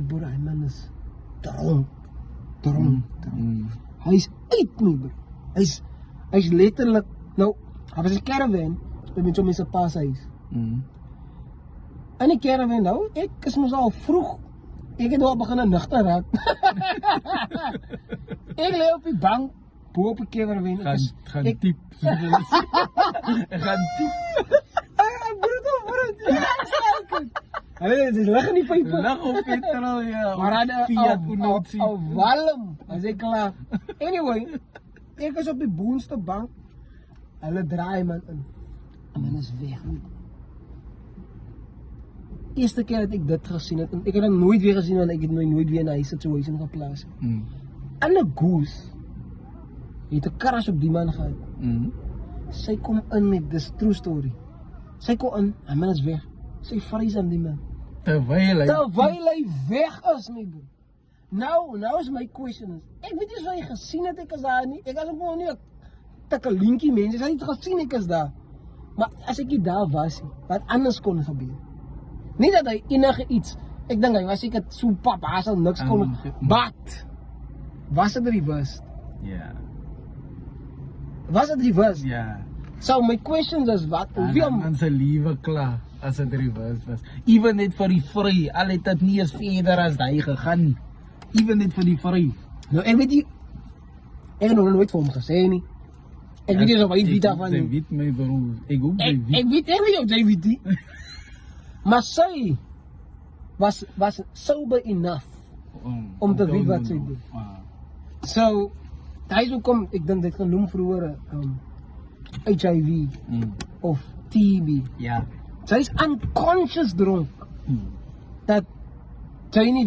Die broer, hy man is dronk. Hy is uit my broer. Hy is letterlik, nou, hij was een caravan, met zo'n mensen pas huis. En die caravan nou, ek is mos al vroeg, ek het al beginnen nuchter raak. Ek leef op die bank, bo op die caravan. Gaan diep. Gaan diep. Hulle lig in die pype. Lig op petrol, ja. Maar hy al walm, as ek klaar. Anyway, ek is op die boonste bank. Hulle draai man in. En man is weg. Eerste keer dat ek dit gesien het, en ek het het nooit weer gesien, want ek het nooit weer in hy situation geplaas. En 'n goose het 'n crash op die man gehad. Sy kom in met this true story. Sy kom in, en man is weg. Sy vrees aan die man. Terwyl hy weg is, my broer. Nou is my question. Ek weet nie of hy gesien het ek is daar nie. Ek was ook nog nie 'n tikkelinkie mens. Ek het nie gesien ek is daar. Maar as ek nie daar was, wat anders kon gebeur. Nie dat hy enige iets, ek dink hy was seker so pap, hy sal niks kon, but was dit reversed? Ja. Was dit reversed? Ja. So my questions is wat, hoeveel man se lewe klaar as dit reversed was. Even net vir die vry, al het dit nie eens verder as hy gegaan nie. Even net vir die vry. Nou ek weet nie, ek het nog nooit vir hom gesê nie. Ek weet nie of hy weet daarvan nie. Sy weet my broer. Ek ook ek weet of jy weet nie. Maar sy was sober enough om te weet wat sy doen. So, hy is ook kom, ek dink dit genoem vroeger HIV of TB. Ja. Sy is unconscious dronk. Dat sy nie